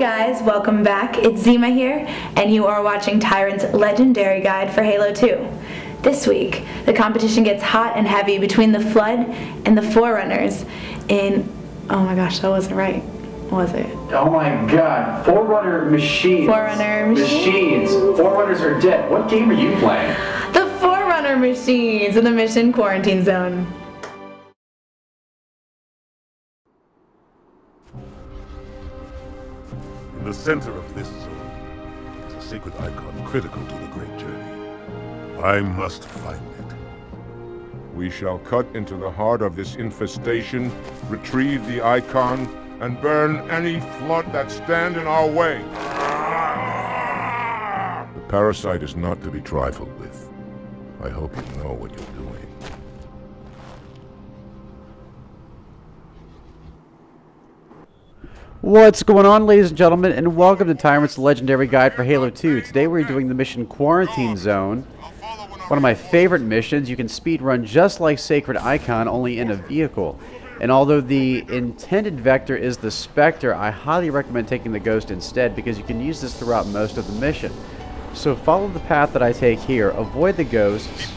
guys, welcome back. It's Zima here, and you are watching Tyrant's Legendary Guide for Halo 2. This week, the competition gets hot and heavy between the Flood and the Forerunners in... Oh my gosh, that wasn't right. Was it? Oh my god, Forerunner machines. Forerunner machines. Forerunners are dead. What game are you playing? The Forerunner machines in the mission quarantine zone. In the center of this zone is a sacred icon critical to the great journey. I must find it. We shall cut into the heart of this infestation, retrieve the icon, and burn any flood that stand in our way. The parasite is not to be trifled with. I hope you know what you're doing. What's going on, ladies and gentlemen, and welcome to Tyrant's Legendary Guide for Halo 2. Today we're doing the mission Quarantine Zone. One of my favorite missions. You can speedrun just like Sacred Icon, only in a vehicle. And although the intended vector is the Spectre, I highly recommend taking the Ghost instead because you can use this throughout most of the mission. So follow the path that I take here. Avoid the Ghosts.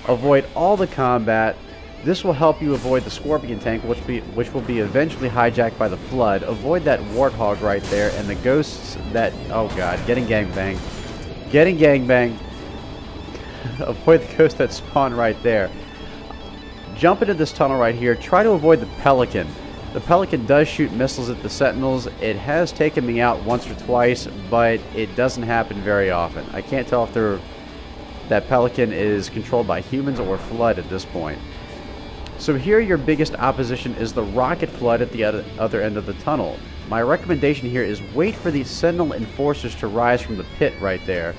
Avoid all the combat. This will help you avoid the Scorpion tank, which will be eventually hijacked by the Flood. Avoid that Warthog right there, and the Ghosts that... Oh god, getting gangbanged. Getting gangbanged. Avoid the Ghosts that spawn right there. Jump into this tunnel right here. Try to avoid the Pelican. The Pelican does shoot missiles at the Sentinels. It has taken me out once or twice, but it doesn't happen very often. I can't tell if that Pelican is controlled by humans or Flood at this point. So here your biggest opposition is the rocket Flood at the other end of the tunnel. My recommendation here is wait for these Sentinel Enforcers to rise from the pit right there.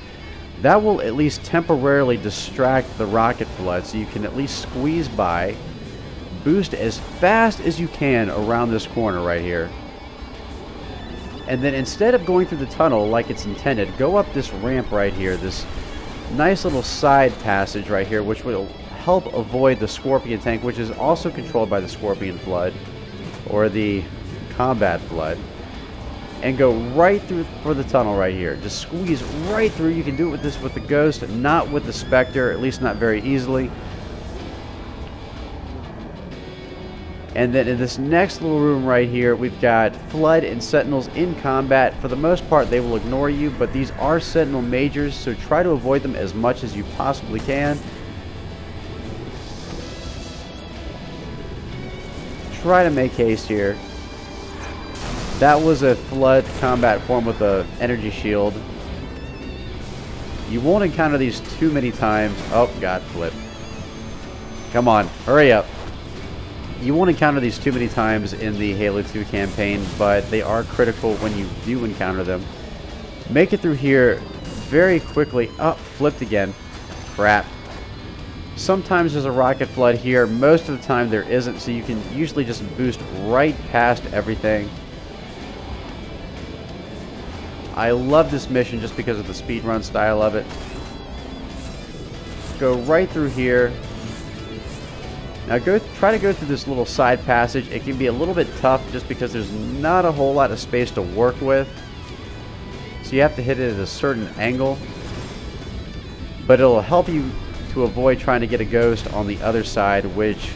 That will at least temporarily distract the rocket Flood, so you can at least squeeze by, boost as fast as you can around this corner right here. And then instead of going through the tunnel like it's intended, go up this ramp right here, this nice little side passage right here, which will help avoid the Scorpion tank, which is also controlled by the Scorpion Flood, or the Combat Flood, and go right through for the tunnel right here. Just squeeze right through. You can do it with the Ghost, not with the Spectre, at least not very easily. And then in this next little room right here, we've got Flood and Sentinels in combat. For the most part, they will ignore you, but these are Sentinel Majors, so try to avoid them as much as you possibly can. Try to make haste here. That was a Flood combat form with a energy shield. You won't encounter these too many times. Oh god, flip. Come on, hurry up. You won't encounter these too many times in the Halo 2 campaign, but they are critical when you do encounter them. Make it through here very quickly. Oh, flipped again. Crap. Sometimes there's a rocket Flood here. Most of the time there isn't, so you can usually just boost right past everything. I love this mission just because of the speedrun style of it. Go right through here. Now try to go through this little side passage. It can be a little bit tough just because there's not a whole lot of space to work with. So you have to hit it at a certain angle. But it'll help you to avoid trying to get a Ghost on the other side, which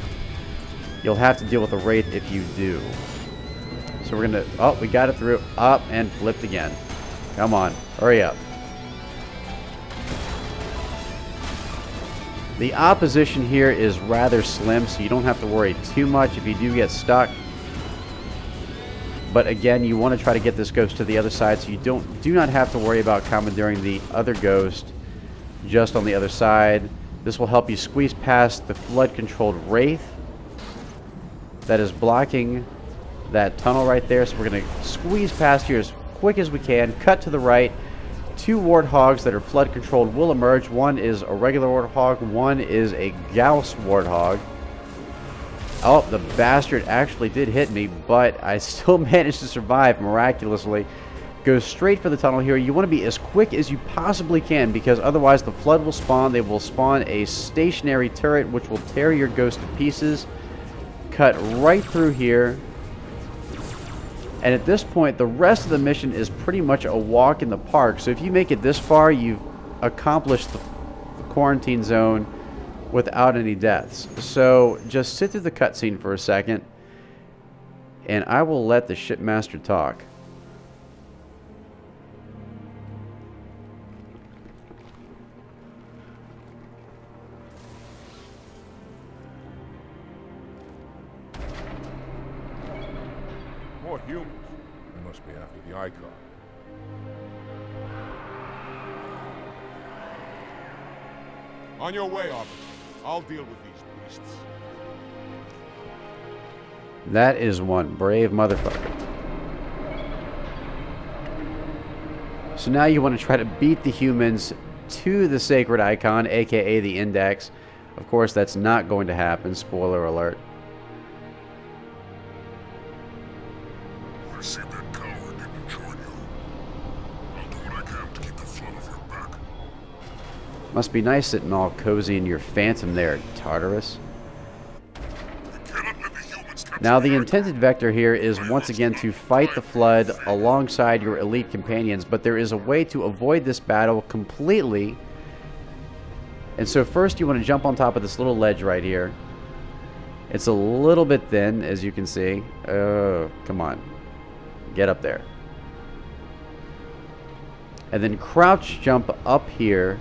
you'll have to deal with a Wraith if you do. So we're gonna... Oh, we got it through. Up and flipped again. Come on, hurry up. The opposition here is rather slim, so you don't have to worry too much if you do get stuck. But again, you want to try to get this Ghost to the other side, so you do not have to worry about commandeering the other Ghost just on the other side. This will help you squeeze past the Flood-controlled Wraith that is blocking that tunnel right there. So we're going to squeeze past here as quick as we can. Cut to the right. Two Warthogs that are Flood-controlled will emerge. One is a regular Warthog. One is a Gauss Warthog. Oh, the bastard actually did hit me, but I still managed to survive miraculously. Go straight for the tunnel here. You want to be as quick as you possibly can because otherwise the Flood will spawn. They will spawn a stationary turret which will tear your Ghost to pieces. Cut right through here. And at this point, the rest of the mission is pretty much a walk in the park. So if you make it this far, you've accomplished the quarantine zone without any deaths. So just sit through the cutscene for a second, and I will let the shipmaster talk. More humans. They must be after the icon. On your way, officer. I'll deal with these beasts. That is one brave motherfucker. So now you want to try to beat the humans to the sacred icon, aka the index. Of course, that's not going to happen. Spoiler alert. I see that coward didn't join you. I'll do what I can to keep the flood off your back. Must be nice sitting all cozy in your phantom there, Tartarus. Now the intended vector here is once again to fight the flood alongside your elite companions, but there is a way to avoid this battle completely. And so first you want to jump on top of this little ledge right here. It's a little bit thin, as you can see. Oh, come on. Get up there. And then crouch jump up here,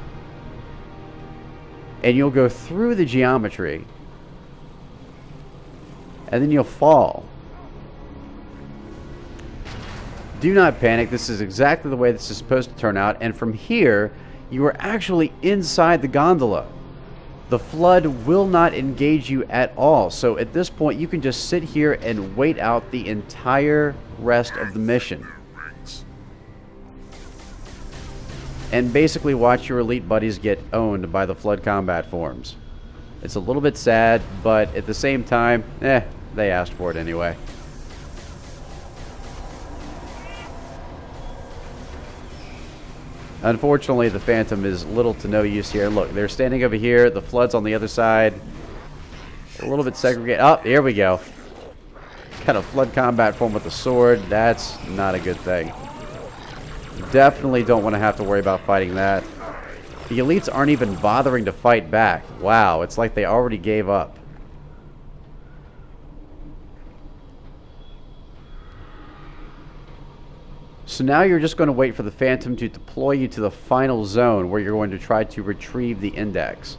and you'll go through the geometry, and then you'll fall. Do not panic. This is exactly the way this is supposed to turn out. And from here, you are actually inside the gondola. The flood will not engage you at all. So at this point, you can just sit here and wait out the entire rest of the mission. And basically watch your elite buddies get owned by the flood combat forms. It's a little bit sad, but at the same time, they asked for it anyway. Unfortunately, the Phantom is little to no use here. Look, they're standing over here. The flood's on the other side. A little bit segregated. Oh, here we go. Got a flood combat form with a sword. That's not a good thing. Definitely don't want to have to worry about fighting that. The elites aren't even bothering to fight back. Wow, it's like they already gave up. So now you're just going to wait for the Phantom to deploy you to the final zone where you're going to try to retrieve the index.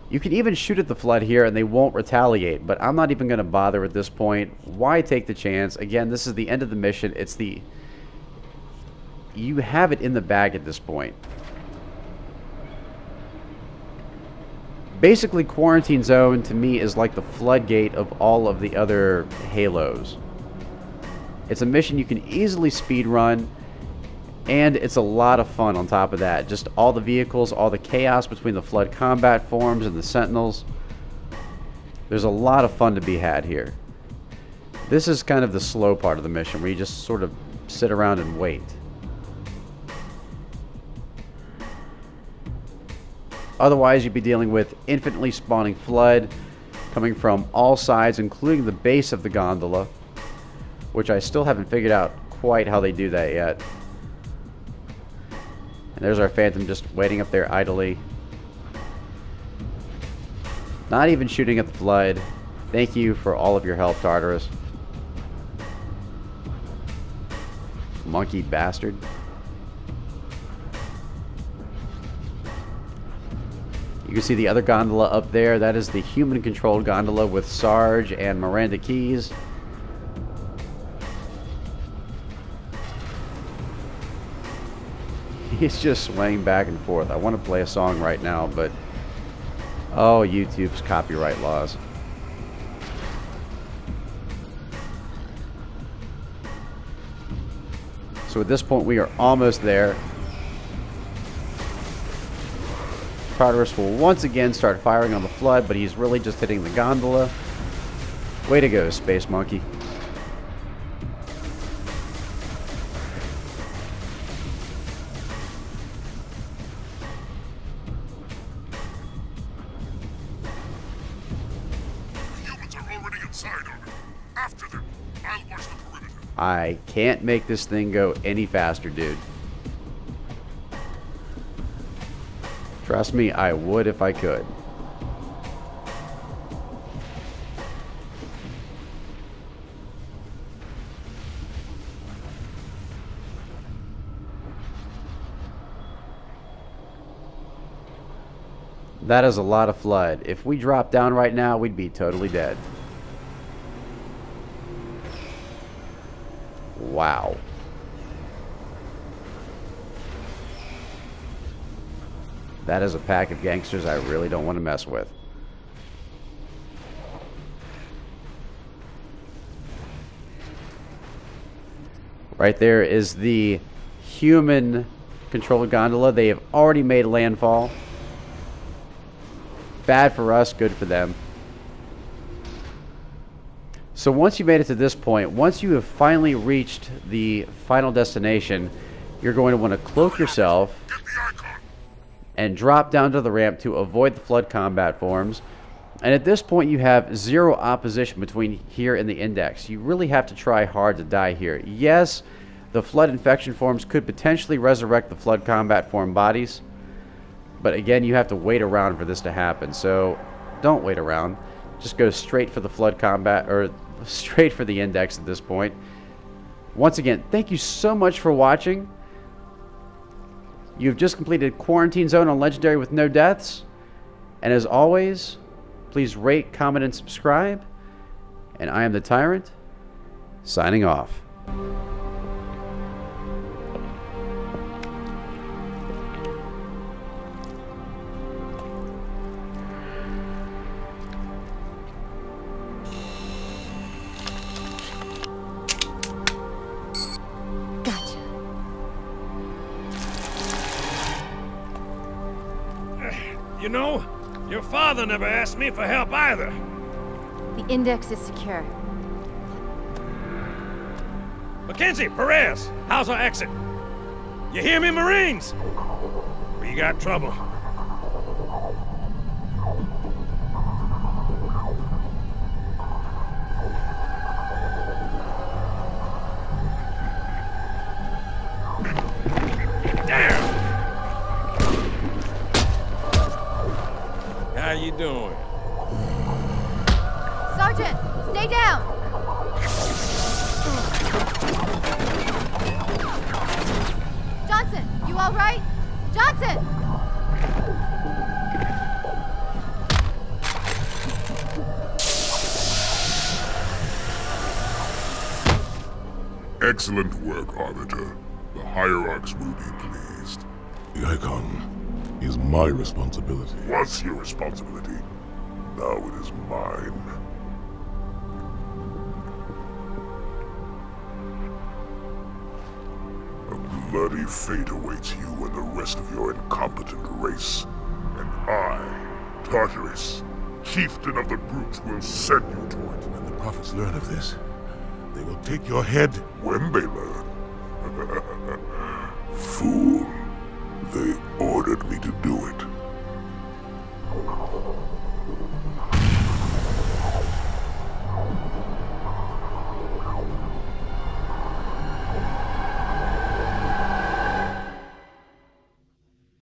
You can even shoot at the flood here and they won't retaliate, but I'm not even going to bother at this point. Why take the chance? Again, this is the end of the mission. It's the... You have it in the bag at this point. Basically, Quarantine Zone to me is like the floodgate of all of the other Halos. It's a mission you can easily speedrun, and it's a lot of fun on top of that. Just all the vehicles, all the chaos between the flood combat forms and the Sentinels. There's a lot of fun to be had here. This is kind of the slow part of the mission, where you just sort of sit around and wait. Otherwise, you'd be dealing with infinitely spawning flood coming from all sides, including the base of the gondola, which I still haven't figured out quite how they do that yet. And there's our Phantom just waiting up there idly. Not even shooting at the flood. Thank you for all of your help, Tartarus. Monkey bastard. You can see the other gondola up there. That is the human-controlled gondola with Sarge and Miranda Keys. He's just swaying back and forth. I want to play a song right now, but... Oh, YouTube's copyright laws. So at this point, we are almost there. Tartarus will once again start firing on the flood, but he's really just hitting the gondola. Way to go, Space Monkey. The humans are already inside I can't make this thing go any faster, dude. Trust me, I would if I could. That is a lot of flood. If we drop down right now, we'd be totally dead. Wow. That is a pack of gangsters I really don't want to mess with. Right there is the human-controlled gondola. They have already made landfall. Bad for us, good for them. So once you made it to this point, once you have finally reached the final destination, you're going to want to cloak yourself and drop down to the ramp to avoid the flood combat forms. And at this point, you have zero opposition between here and the index. You really have to try hard to die here. Yes, the flood infection forms could potentially resurrect the flood combat form bodies. But again, you have to wait around for this to happen. So don't wait around. Just go straight for the flood combat, or straight for the index at this point. Once again, thank you so much for watching. You've just completed Quarantine Zone on Legendary with no deaths. And as always, please rate, comment, and subscribe. And I am the Tyrant, signing off. You know, your father never asked me for help either. The index is secure. Mackenzie, Perez, how's our exit? You hear me, Marines? We got trouble. How you doing? Sergeant, stay down! Johnson, you all right? Johnson! Excellent work, Arbiter. The Hierarchs will be pleased. The Icon is my responsibility. Was your responsibility. Now it is mine. A bloody fate awaits you and the rest of your incompetent race. And I, Tartarus, chieftain of the brutes, will send you to it. When the prophets learn of this, they will take your head when they learn. Fool. They ordered me to do it.